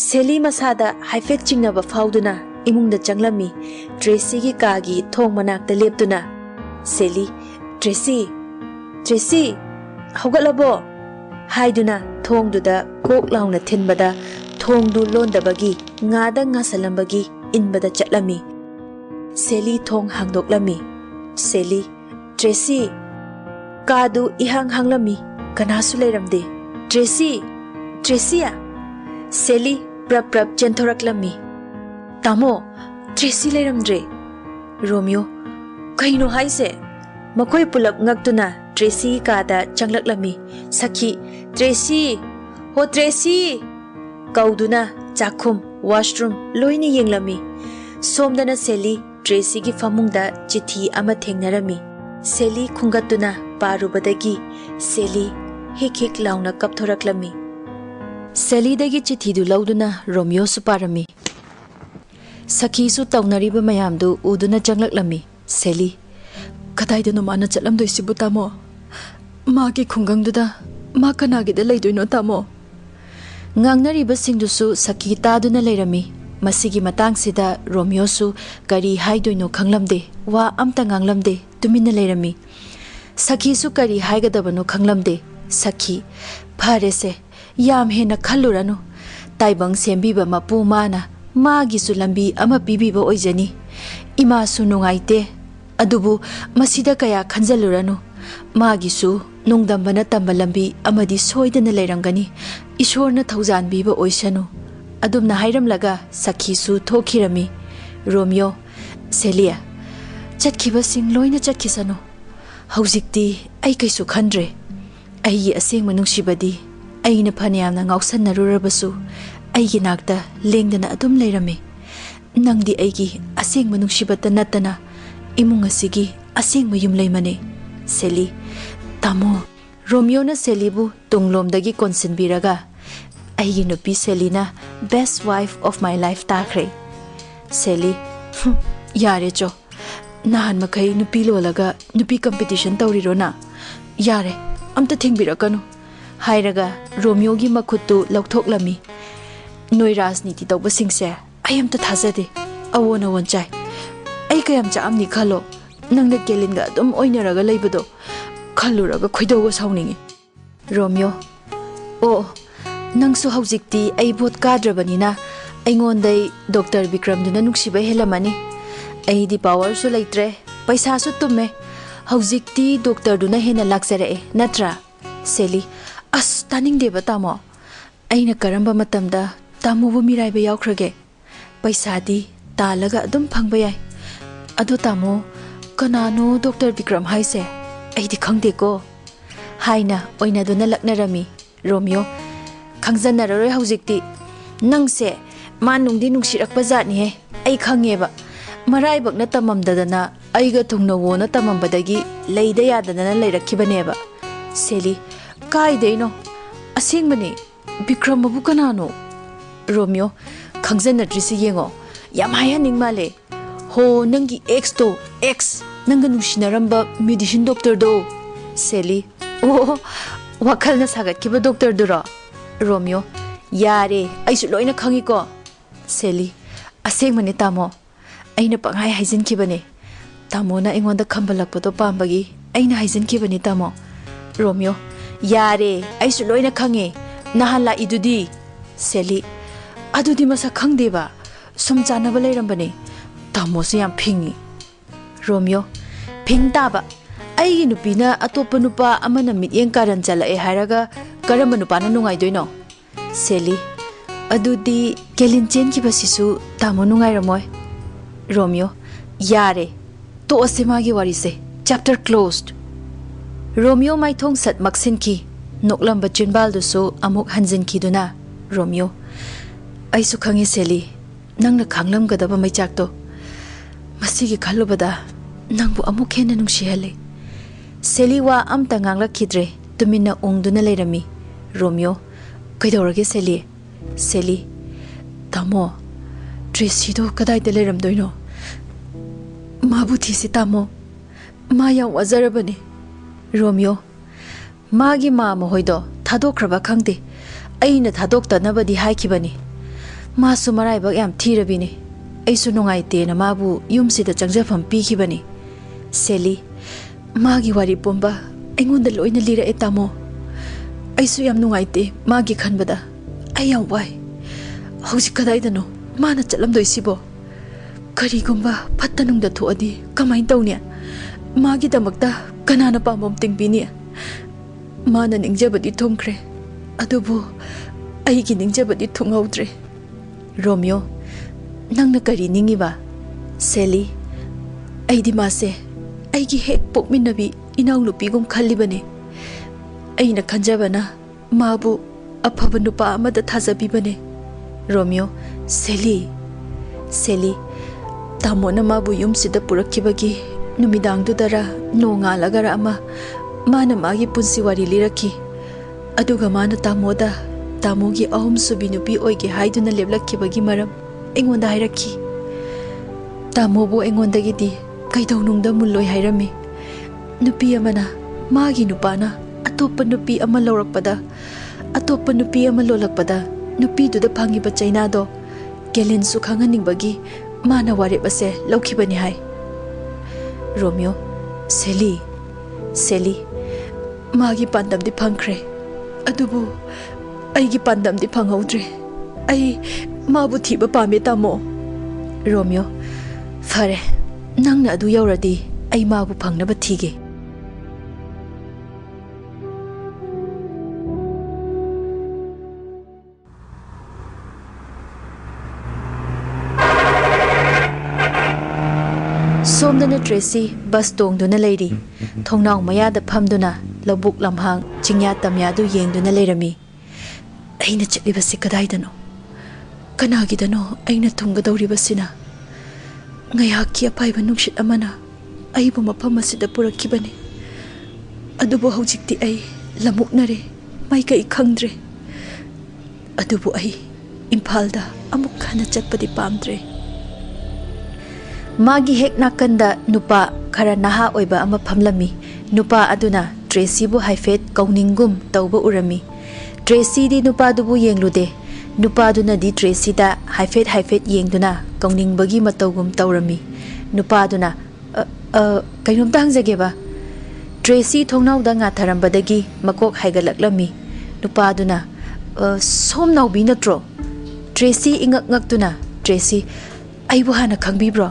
Sally masada haifet chingnaba fauduna imungda changlami. Tracy gi kagi thong manakta leptuna. Sally, Tracy, haugalabo. Haiduna thongduda kok launa thinbada thongdu londabagi ngada ngasalambagi inbada chatlami. Sally thong hangdoklami. Sally, Tracy, kadu ihang hanglami kanasu leiramde. Tracy, Sally prap chentoraklami. Tamo, Tracy leiramdre. Romeo, kaino haise? Makoi pulap ngagtuna Tracy kada changlaklami. Sakhi, Tracy, kauduna chakhum washroom loini yenglami. Somdana Sally Tracy gi famungda chithi ama thengnarami. Sally khungatuna parubadagi Sally hik launa kapthoraklami. Sally dagi chithi du lauduna Romeo su parami. Sakhi su taunariba mayamdu uduna changlaklami. Sally, kadaidano mana chatlamdoi sibu tamo. Magi khungangduda ma kanagida leidoino tamo. Ngangnariba singdusu Sakhi taduna leirami. Masigi matangsida Romeo su kari haidoino khanglamde wa amta nganglamde tumina leirami. Sakhi su kari haigadabano khanglamde. Sakhi, phare se yam hena khalluranu. Taibang sembiba mapu mana magi su lambi ama pibiba oijani. Ima su nungaite. Adubu masida kaya khanjaluranu. Magi su nungdambana tamba lambi amadi soidana leirangani. Ishorna thaujanbiba oisanu. Adumna hairamlaga Sakhi su thokirami. Romeo, Celia, chatkiba sing loina chatkisano. Haujikti ai kaisu khandre. Ai aseng manungsibadi aina phaniyamna ngausanarurabasu aigi nakta lengdana adum leirami. Nangdi aigi aseng manungsibata natana imung asigi aseng mayum leimane. Sally, tamo. Romeo na Sally bu tunglomdagi konsinbiraga aigi nupi Sally na best wife of my life takre. Sally, yare cho. Nahan makai nupi lolaga nupi competition tawriro na. Yare, amta thingbirakanu. Hairaga Romeo gi makhutu laukhoklami. Noi rajniti tawba singse ayamta thajade. Awona wonchai. Ai kayam cha amni khalo. Nangna kelinga adum oinaraga leibado. Khalluraga khoidoga sauningi. Romeo, oh, nangsu haujikti ai bot kadrabanina aingondai Dr. Vikram duna nungsiba helamani. Ai di power su leitre, paisa su tumme. Haujikti Dr. duna hena laksare natra. Sally, as taning deba tamo. Aina karamba matamda tamo bu miraiba yaukrage. Paisa di talaga adum phangbayai. Ado tamo kanano Dr. Vikram haise. Ai di khangde ko. Haina oina duna laknarami. Romeo, khangjanararoi haujikti. Nangse manungdi nungsirakpa jatni he. Ai khangeba. Maraibakna tamamdadana aiga thungnawo na tamambadagi leida yadana leirakhibaneba. Sally, kaidaino asengmani Vikram babu kanano. Romeo, khangjanadrisi yengo. Yamaya ningmale. Ho nangi ex nanga nungsinaramba medicine doctor do. Sally, oh, wakhalna sagatkiba doctor duro. Romeo, yare aisu loina khangi ko. Sally, asengmani tamo. Aina pangai haijinkibane. Tamo na ingonda khambalakpado pambagi aina haijinkibane tamo. Romeo, yare aisu loina khange. Nahala idudi. Sally, adudi masa khangdeba. Sumjanaba leirambane. Tamo se yam phingi. Romeo, phingtaba. Aigi nupina atopa nupa amana mityeng karan chalae hairaga karamba nupana nungaidoino. Sally, adudi kelinchen kibasisu tamo nungairamoi. Romeo, yare to asemagi warise. Chapter closed. Romeo maithong sat maksinki. Noklamba chinbaldusu amuk hanjinki duna. Romeo, aisu khangi Sally. Nangna khanglamgadaba maichakto. Masigi khallubada nangbu amuk hena nungsihale. Sally wa amta nganglakhidre tumina ungduna leirami. Romeo, kaidorage Sally? Sally, tamo, Tracy do kadaida leiramdoino. Mabu thisi tamo. Ma yang wazarabani. Romeo, magi ma mohoido thadokraba khangde. Aina thadoktanabadi haikibani. मासु मराइबक याम थीरबिनी ऐसु नुंगाइतेना माबु युमसिदा चंगजफम पीखिबनी सेली मागी वारी पोंबा ऐंगोंदा लोइना लिरए तामो ऐसु याम नुंगाइते मागी खनबदा ऐ याम Y हौजि कदाइदनो माना चलमदोइसिबो करिगुंबा फत्तनुंगदा थोअदि कमाइन तौनिया मागी दमकता कनाना पामम तिंगबिनी माना निंगजबदी थोंख्रे अदुबु ऐगी निंगजबदी थोंगौद्रे Romeo नंगना करी निंगिबा सेली ऐदी मासे ऐगी हेक पोकमिनबी इनाउ नुपीगुम खल्लिबने ऐना खंजबना माबु अफब नुपा अमदा थाजबीबने रोमियो सेली तामोना माबु युमसिदा पुरक्खिबगी नुमिदांगदुदरा नोंगालगरा अमा माना मागी पुंसी वारी लिरखी अदुगा माना तामोदा तामोगी अहुम सुबी नुपी ओइगे हाइदुना लेबलक्खिबगी मरम ऐंगोंदा हाइरखी तामोबो ऐंगोंदगिदी कैदौनुंगदा मुल्लोय हाइरमी नुपी अमना मागी नुपाना अतोप्पा नुपी अमा लौरकपदा अतोप्पा नुपी अमा लोलकपदा नुपीदुदा फांगिबा चैनादो केलेनसु खांगनिंगबगी माना वारेप असे लौखिबनी हाय रोमियो सेली मागी पांदमदी फंख्रे अदुबु ऐगी पांदमदी फंगौद्रे ऐ माबु थीबा पामे तामो रोमियो फरे नंगना अदु यौरदी ऐ माबु फंगनबा थीगे सोमदना ट्रेसी बस तोंगदुना लेरी थोंनाव मयादा फमदुना लबुक लमहांग चिंया तमयादु येंगदुना Laramie Anna चलिबसि कदाइदनो कनागिदनो Anna थुंगदौरिबसिना ngayaki apaiba nungsit amana aibu mafam asida purakibani adubu haujikti ai lamuknare mai kai khangdre adubu ai imphalda amuk khana chatpadi pamdre magi hek nakanda nupa khara naha oiba ama phamlami nupa aduna Tracy bu haifet kauningum tauba urami Tracy di nupa dubu yenglude nupa duna di Tracy da haifet yengduna kauning bagi matawgum taurami nupa duna kainom tangjageba Tracy thongnaw da nga tharambadagi makok haigalaklami nupa duna somnaw bi natro Tracy ingak tuna Tracy aibu hana khangbibro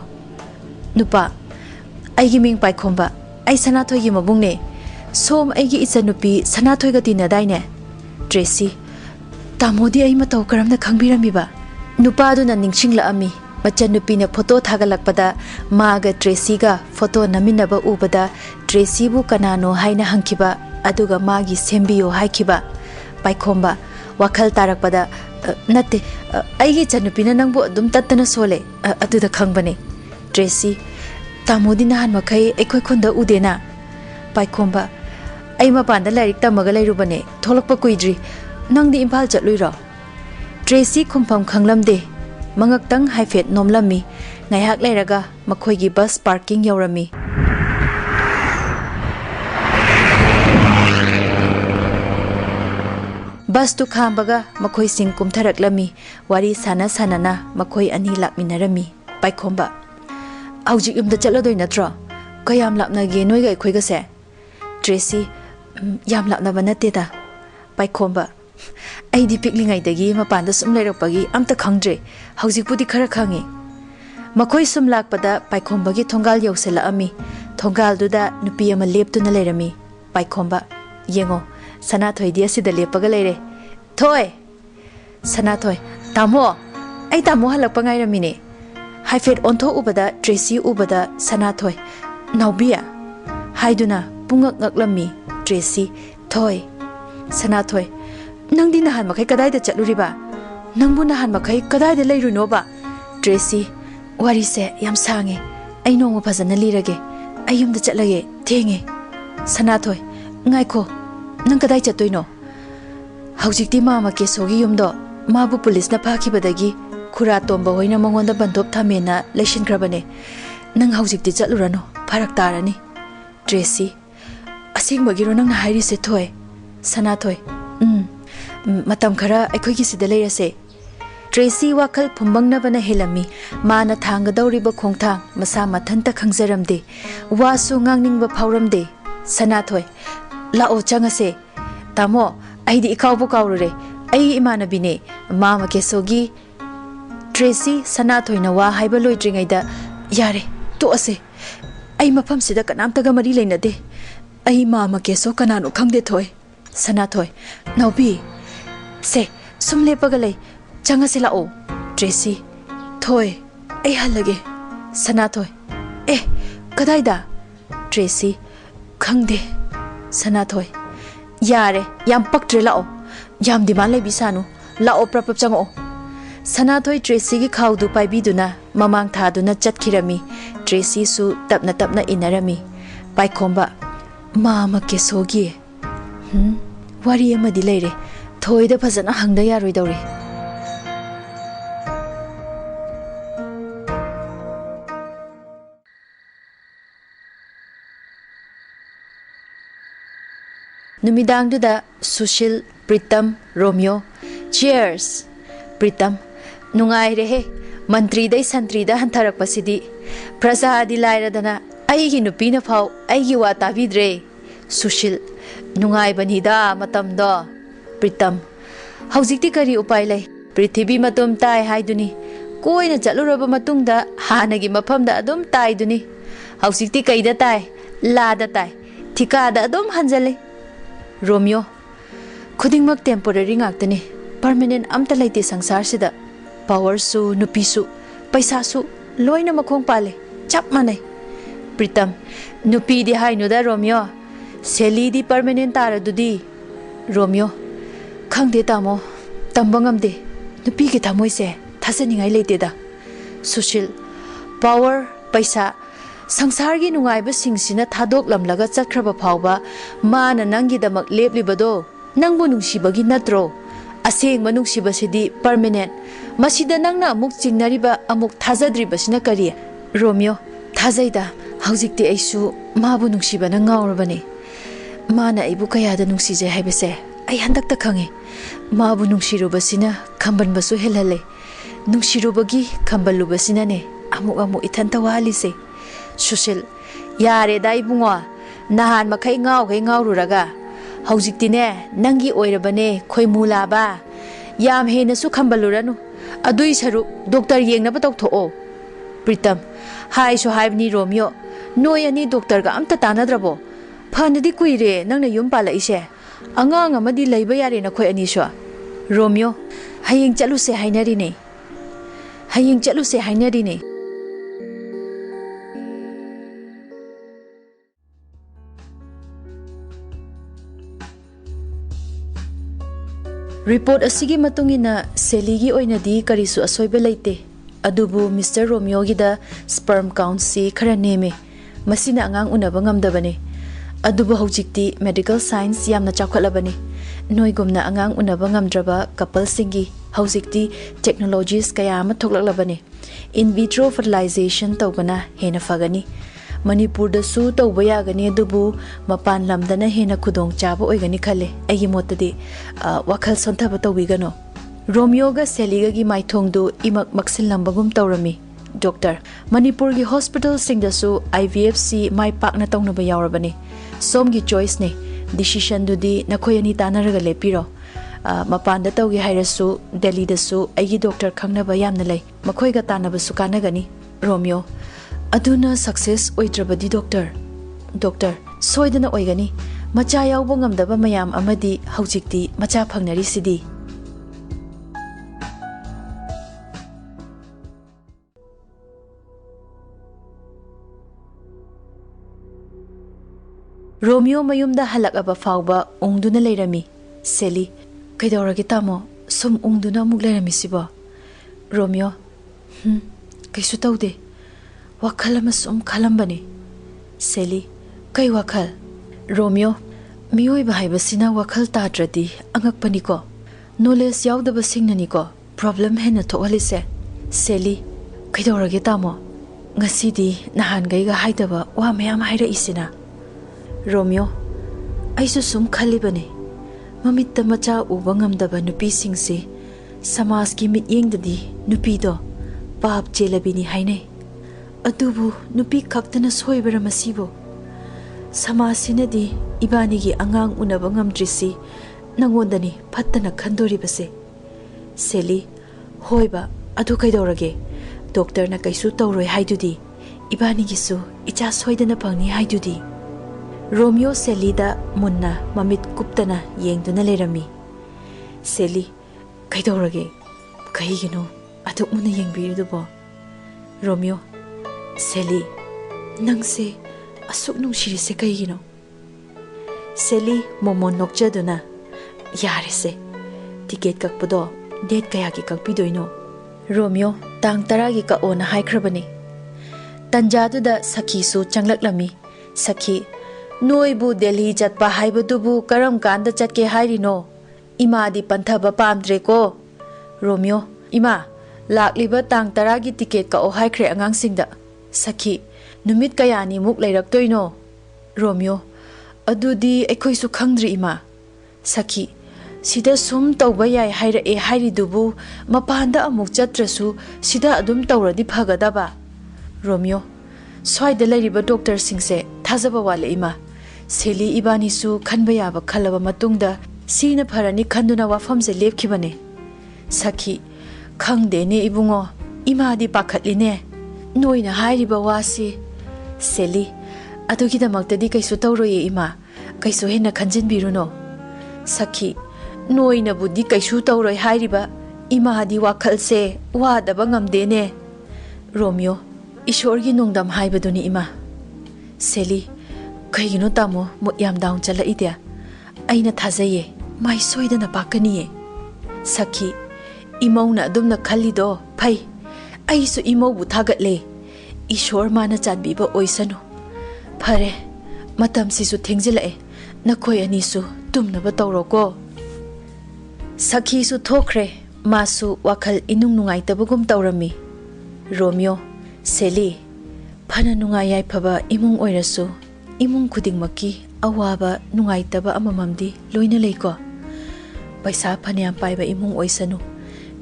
nupa aigi ming pai khomba ai sanathoi gi mabungne som aigi ichanupi sanathoi ga tinadaine Tracy tamodi ai mataw karamna khangbirami ba nupa duna ningsingla ami machanupi na photo thagalakpada maga Tracy ga photo naminaba ubada Tracy bu kanano haina hangkiba aduga magi sembiyo haikiba paikhomba wakhal tarakpada natte aigi chanupi na nangbu adum tattana sole aduda khangbane Tracy tamodi nahan makai ekhoi khonda udena paikhomba ai mapanda lairik tamaga lairubane tholakpa kuidri nangdi imphal chatluiro Tracy khumpham khanglamde mangaktang haifet nomlami ngaihak lairaga makhoigi bus parking yaurami bus tu khambaga makhoi sing kumtharaklami wari sana makhoi ani lakminarami paikhomba aujik imda chaladoi natro kayam lapna ge noiga ekhoiga se Tracy yam lapna banate da paikhomba aidi piklingai dagi mapanda sum leirapagi amta khangdre haujikpudi khara khangi makhoi sum lakpada paikhomba gi thongal yausela ami thongal duda nupi ama leptuna leirami paikhomba yengo sanathoi dia sida lepaga leire thoi sanathoi tamo ai tamo halakpa ngairamine haifet ontho ubada Tracy ubada sanathoi naubia haiduna pungak ngaklami Tracy thoi sanathoi nangdi nahan makai kadai da chatluriba nangbu nahan makai kadai da leiruno ba Tracy wari se yam sange ai nongma phajana lirage ayum da chatlage thenge sanathoi ngaikho nang kadai chatoino haujikti mama ke sogi yumdo mabu police na phakibadagi khura tomba hoina mangonda bandop thamena leishin krabane nang haujikti chatlurano pharak tarani Tracy asing magiro nang hairi se thoi sanathoi matam khara aikhoigi sida leirase Tracy wakal phumbangna helami mana thangadawriba khongthang masa mathanta khangjaramde wasu ngangningba phauramde Sanathoi lao changase tamo aidi ikawbu kawrure ai imanabine mama kesogi Tracy Sanathoi na wa haiba loidringaida yare to ase ai mafam sida kanamtaga mari leinade ai mama keso kananu khangde thoi Sanathoi naubi se sumle pagalai changase lao Tracy thoi ai halage Sanathoi kadaida Tracy khangde Sanathoi yare yam paktre lao yam diman lai bisanu lao prapap chango Sanathoi Tracy gi khawdu paibiduna mamang thaduna chatkirami Tracy su tapna inarami paikhomba mama kesogi wari amadi leire thoida phajana hangda yaroi dawri Numidangduda Sushil Pritam Romeo cheers Pritam nungai rehe mantri dai santri da hantarak pasidi prasadi lairadana aigi nupina phau aigi wa tabidre Sushil nungai banida matam do Pritam haujikti kari upai lai prithibi matum tai haiduni koina chaluraba matungda hanagi mafamda adum tai duni haujikti kaida tai lada tai thikada adum hanjale Romeo khudingmak temporary ngaktani permanent amta laite sangsar sida power su nupi su paisa su loina makhong pale chap manai Pritam nupi di hainu da Romeo seli di permanent tara dudi Romeo khangde tamo tambangam de nupi ki thamoi se thasaningai leite da Sushil power paisa sangsar gi nungai ba singsina thadok lamlaga chakhraba phawba mana nangi damak leplibado nangbu nungsibagi natro aseng manungsiba sidi permanent masida nangna amuk chingnariba amuk thajadribasina kari Romeo thajaida haujikti aisu mabu nungsiba na ngawrabani mana aibu kayada nungsije haibase ai handakta khange mabu nungsirubasina khambanbasu helale nungsirubagi khambalubasina ne amuk ithanta walise Sushil yare dai bungo nahan makai ngawruraga haujiktine nangi oirabane khoimula ba yam hena su khambaluranu adui saru doctor yengna ba tawtho Pritam hai so haibni Romeo noi ani doctor ga amta tanadrabo phanadi kuire nangna yum pala ise angang amadi leiba yare na khoi ani so Romeo hayeng chaluse hainari ne Report asigi matungina seligi oinadi karisu asoiba leite adubu Mr. Romeo gida sperm count si khara neme masina angang unaba ngamdabane adubu hojikti medical science yamna chakhalabane noigumna angang unaba ngamdraba couple singi hojikti technologies kaya ama thoklaklabane in vitro fertilization tawbana hena fagani Manipur da su tawba yagani adubu mapan lamdana hena khudong chaba oigani khale agi motadi wakhal sonthaba tawbigano Romeo ga Seliga gi maithongdu imak maksil lambagum tawrami doctor Manipur gi hospital singda su IVFC mai pakna tawnaba yawrabani somgi choice ne decision dudi nakhoyani tanaraga lepiro mapan da tawgi hairasu Delhi da su agi doctor khangnaba yamna lei makhoi ga tanaba su kanagani Romeo aduna success oidrabadi doctor soidana oigani macha yawbo ngamdaba mayam amadi haujikti macha phangnari sidi Romeo mayumda halakaba fawba ongduna leirami Seli kaidawragi tamo sum ongduna amuk leirami sibo Romeo kaisu tawde wakhalama sum khalambani Seli kai wakhal Romeo miyoi bahai basina wakhal tadradi angakpani ko knowledge yawdaba singnani ko problem hena thohalise Seli kaidawragi tamo ngasidi nahan gaiga haidaba wa mayam haira isina Romeo aisu sum khalibane mamitta macha uba ngamdaba nupi singsi समाज की मित्येंगददी नुपीदो पाप चेलबिनी हाइने अदुबु नुपी खक्तना सोइबरा मसीबो समाज सिनदी इबानी की अंगांग उनबा ngamdrisi nangodani fattana khandoribase सेली होइबा अदु कैदौरगे doctor ना कैसु तौरोय हाइदुदी इबानी गिसु इचा सोइदना फंगनी हाइदुदी रोमियो सेलीदा मुन्ना ममित कुप्तना येंगदुना लेरमी सेली कैदौरगे कहिगिनो अदु मुना येंगबिरुदुबो रोमियो सेली नंगसे असुक नुंसिरिसे कहिगिनो सेली मोमो नोक्चदुना यारेसे टिकेट कक्पदो डेट कया की कक्पिदोइनो रोमियो तांग 10 की कओना हाइख्रबनी तंजादुदा सखीसु चंगलक्लमी सखी नोइबु दिल्ली चटपा हाइबदुबु करम कांदा चटके हाइरिनो इमादी पंथबा पामद्रेको रोमियो इमा लाक्लिबा तांग 10 की टिकेट कओ हाइख्रे अंगांगसिंगदा सखी नुमित कयानी मुक लेरक्तोइनो रोमियो अदुदी एखोइसु खंगद्रि इमा सखी सिदा सुम तौबा याय हाइरए हाइरिदुबु मपांदा अमुक चत्रसु सिदा अदुम तौरदि फगदबा रोमियो स्वाइदा लैरिबा डॉक्टर सिंगसे थाजबा वाले इमा सेली इबानीसु खनबा याबा खलबा मतुंगदा सीना फरनी खंदुना वाफमसे लेपखिबने सखी खंगदेने इबुंगो इमादी पाखतलिने नोइना हाइरिबा वासी सेली अदुगिदमक्तदि कैसु तौरोये इमा कैसु हेना खंजिनबिरुनो सखी नोइना बुद्धि कैसु तौरोय हाइरिबा इमादी वाखलसे वादबा ngamdene रोमियो ईश्वर की नोंगदम हाइबदुनी इमा सेली कहिगिनो तामो मुयाम दाउन चला इद्या आइना थाजये माइ सोइदना पाकनिये सखी इमौना अदुमना खल्लिदो फै आइसु इमौबु थागतले ईश्वर माना चादबीबा ओइसनु फरे मतम सिसु थेंजिलाए नखोय अनिसु तुमनबा तौरोको सखीसु थोखरे मासु वाखल इनुंग नुंगाइतबगुम तौरमी रोमियो सेली फना नुंगाय याइफबा इमुंग ओइरसु इमुंग खुदिंगमकी अवाबा नुंगाइतबा अमममदी लोइना लेको पैसा फनियाम पाइबा इमुंग ओइसनु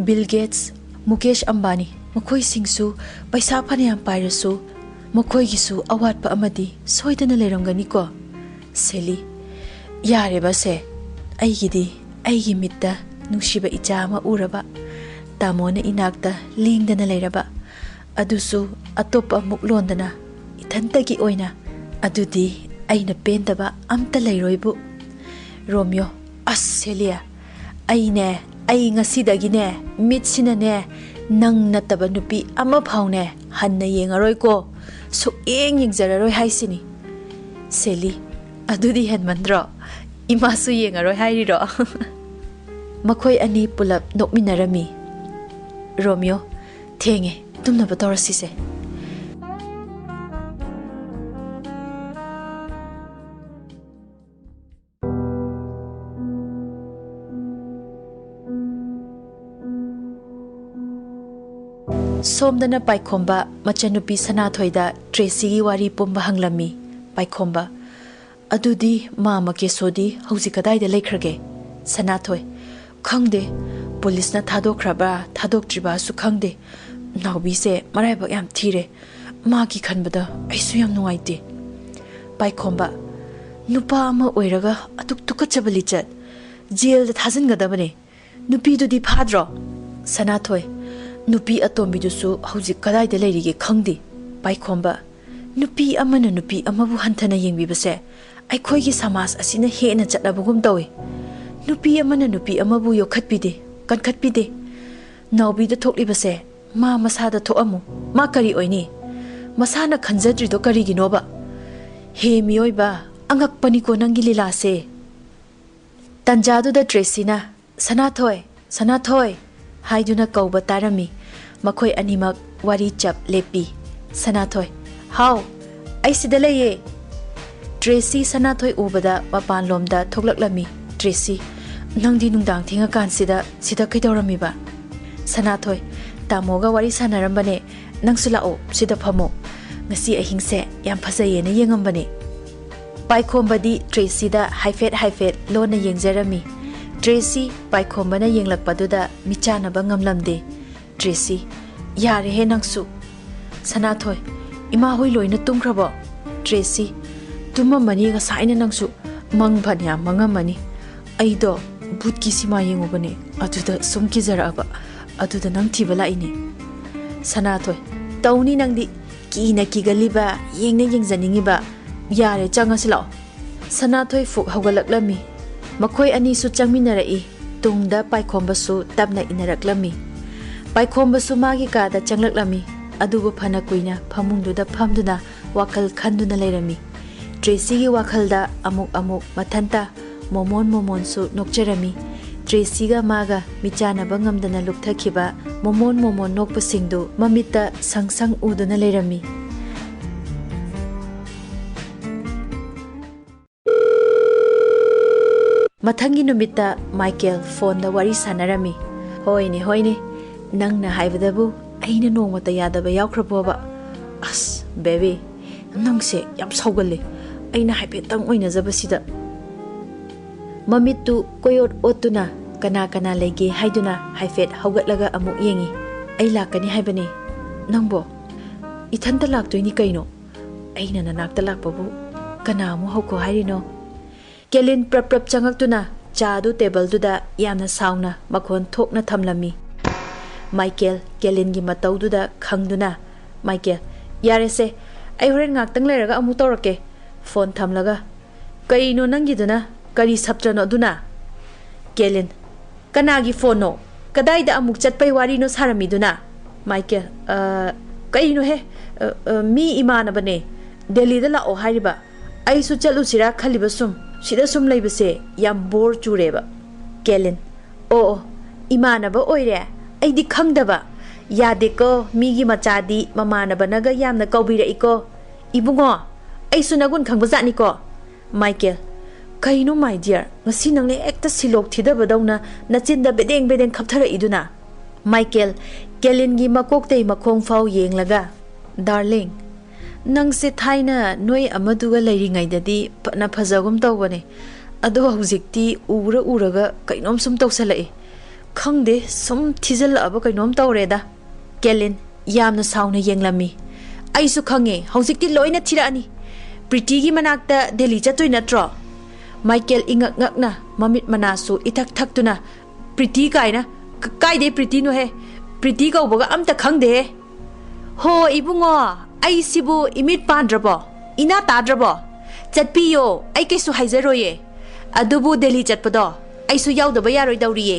बिल गेट्स मुकेश अंबानी मखोय सिंगसु पैसा फनियाम पाइरसु मखोय गिसु अवाटपा अमदी सोइदना लेरंगनिको सेली यारे बसे आइगिदी आइगी मित्ता नुसिबा इचा अमा उरबा तामोना इनाक्ता लेंदना लेरबा अदुसु अतोपा मुक्लोंदना इथंतगी ओइना अदुदी आइना पेंदबा अमता लेरोइबु रोमियो सेलिया आइने आइ ngasidagiने मिटसिनाने नंग नतबा नुपी अमा फाउने हन्ना येंगारोइको सुएंग येंगजरारोइ हाइसिनी सेली अदुदी हेनमंद्रो इमासु येंगारोइ हाइरिरो मखोय अनि पुलप नोकमिनरमी रोमियो थेंगे तुमना बतौरसिसे सोमदना पाइखोंबा मचनुपी सनाथोइदा ट्रेसी की वारी पुंबा हंगलमी पाइखोंबा अदुदी मामा के सोदी हौजी कदाइदा लेखरगे सनाथोय खंगदे पुलिसना थादोखरबा थादोक्ट्रिबा सु खंगदे नाउबीसे मराइबा याम थीरे मा की खनबदा आइसु याम नुआइते पाइखोंबा नुपा अमा ओइरगा अतुक तुकचबली चत जेल दा थाजनगदबने नुपीदुदी फाद्रो सनाथोय नुपी अतोम्बीदुसु हौजी कदाइदा लेरिगे खंगदे पाइखोंबा नुपी अमना नुपी अमबु हंथना येंबिबसे आइखोइगी समाज असिना हेना चटलबगुम तवे नुपी अमना नुपी अमबु योखतपिदे कनखतपिदे नाउबीदा थोकलिबसे मा मसादा थोअमु मा करी ओइनी मसाना खंजद्रिदो करिगिनोबा हे मियोइबा अंगकपनिको नंगी लीलासे तंजादुदा ट्रेसीना सनाथोय सनाथोय हाइदुना कौबा तारमी मखोय अनिमक वारी चप लेपी सनाथोय हाउ आइसिदा लेये ट्रेसी सनाथोय उबदा मपान लोमदा थोकलक्लमी ट्रेसी नंदी नुंदांग थिंगा कानसिदा सिदा कैदौरमीबा सनाथोय तामोगा वारी सानरंबने नंगसु लाओ सिदा फमो ngasi ahingse yam phajayena yengambane पाइखोंबदी ट्रेसीदा हाइफेट हाइफेट लोना येंगजरमी Tracy paikhomana yenglakpaduda michanaba ngamlamde. Tracy yare he nangsu. Sanathoi ima hoi loina tumkrabo. Tracy tuma mani ga saina nangsu mang bhanya mangamani. Aido butki sima yengubane aduda sumki zaraba aduda nang thibala ine. Sanathoi tauni nangdi kina kigaliba yengna yengzaningiba yare changasilo. Sanathoi fuk hawgalaklami. Makhoi ani su changminarai tungda paikhombasu tabna inaraklami. Paikhombasu magi kada changlaklami. Adubu phana kuina phamungduda phamduna wakal khanduna leirami. Tracy gi wakalda amuk mathanta momon su nokcherami. Tracy ga maga michanaba ngamdana lukthakiba momon nokpasingdu mamita sangsang uduna leirami. Mathangi numita Michael phone da wari sanarami. Hoine nangna haibadabu aina nongmata yadaba yawkhraboba. As baby nangse yam saugalle aina haibetang oina zabasida. Mamitu koyot otuna kana lege haiduna haifet haugatlaga amuk yengi. Ai lakani haibani. Nangbo ithanta laktoini kaino. Aina nanakta lakbabu kana amu hauko hairino. Kelin prap changaktuna chadu table duda yamna sauna makhon thokna thamlami. Michael Kelin gi matau duda khangduna. Michael yare se ai horen ngaktang leraga amu torake. Phone thamlaga kaino nangiduna kari saptrano duna. Kelin kanagi phone no kadaida amuk chatpai wari no sarami duna. Michael kaino he mi imana bane Delhi da la o hariba ai su chalu sira khaliba sida sum leibase yam bor chureba. Kelin imanaba oire aidi khangdaba yadeko migi machadi mamanaba naga yamna kaubira iko ibungo ai sunagun khangbazani ko. Michael kaino my dear ngasi nangle ekta silok thidaba dauna nachinda bedeng khapthara iduna. Michael Kelin gi makoktei makhong fau yenglaga darling nangse thaina noi amaduga leiringaidadi na phajagum tawbane ado hujikti uraga kainom sum tawsalai khangde sum thijal aba kainom tawreda. Kelin yamna sauna yenglami aisu khange hujikti loina thirani Pretty gi manakta Delhi chatoi natro. Michael ingakna mamit manasu ithak thaktuna Pretty kaina kaide Pretty no he Pretty ka ubaga amta khangde. Ho ibungo ai sibu imit pandrabo ina tadrabo chatpiyo ai kesu haizaroye adubu Delhi chatpado ai su yaudaba yaroi dawriye.